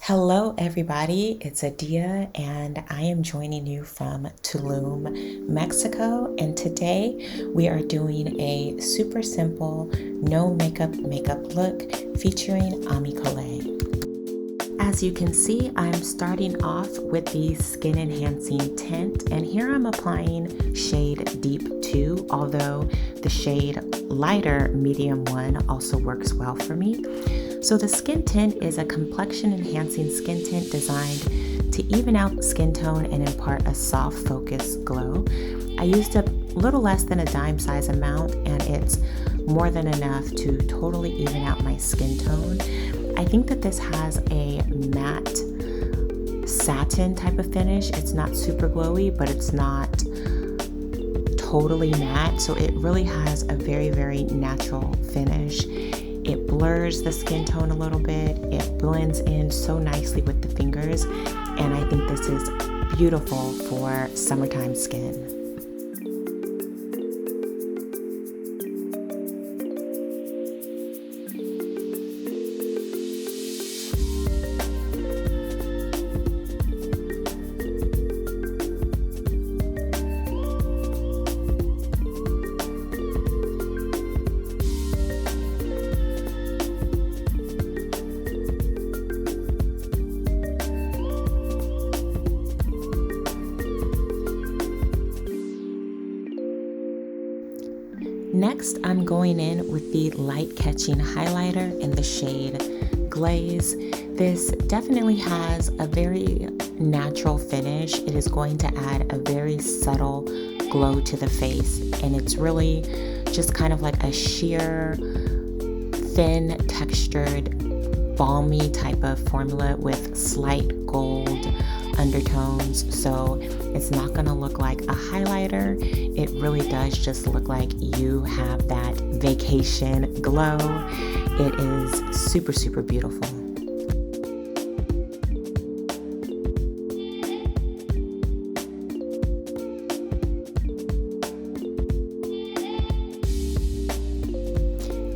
Hello, everybody. It's Adia, and I am joining you from Tulum, Mexico. And today we are doing a super simple, no makeup look featuring Ami Colé. As you can see, I'm starting off with the skin enhancing tint, and here I'm applying shade Deep 2, although the shade lighter medium 1 also works well for me. So the skin tint is a complexion enhancing skin tint designed to even out skin tone and impart a soft focus glow. I used a little less than a dime size amount, and it's more than enough to totally even out my skin tone. I think that this has a matte satin type of finish. It's not super glowy, but it's not totally matte, so it really has a very, very natural finish. It blurs the skin tone a little bit. It blends in so nicely with the fingers, and I think this is beautiful for summertime skin. Next, I'm going in with the light catching highlighter in the shade Glaze. This definitely has a very natural finish. It is going to add a very subtle glow to the face, and it's really just kind of like a sheer, thin, textured, balmy type of formula with slight gold undertones. So it's not going to look like a highlighter. It really does just look like you have that vacation glow. It is super, super beautiful.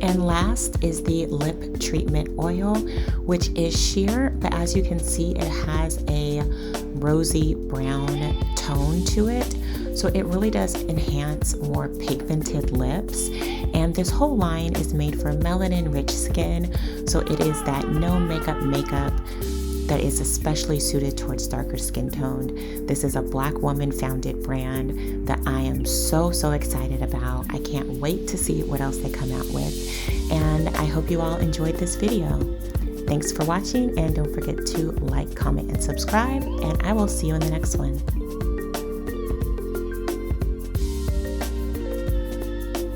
And last is the lip treatment oil, which is sheer, but as you can see, it has a rosy brown tone to it. So it really does enhance more pigmented lips. And this whole line is made for melanin rich skin. So it is that no makeup that is especially suited towards darker skin tone. This is a Black woman founded brand that I am so excited about. I can't wait to see what else they come out with. And I hope you all enjoyed this video. Thanks for watching, and don't forget to like, comment, and subscribe, and I will see you in the next one.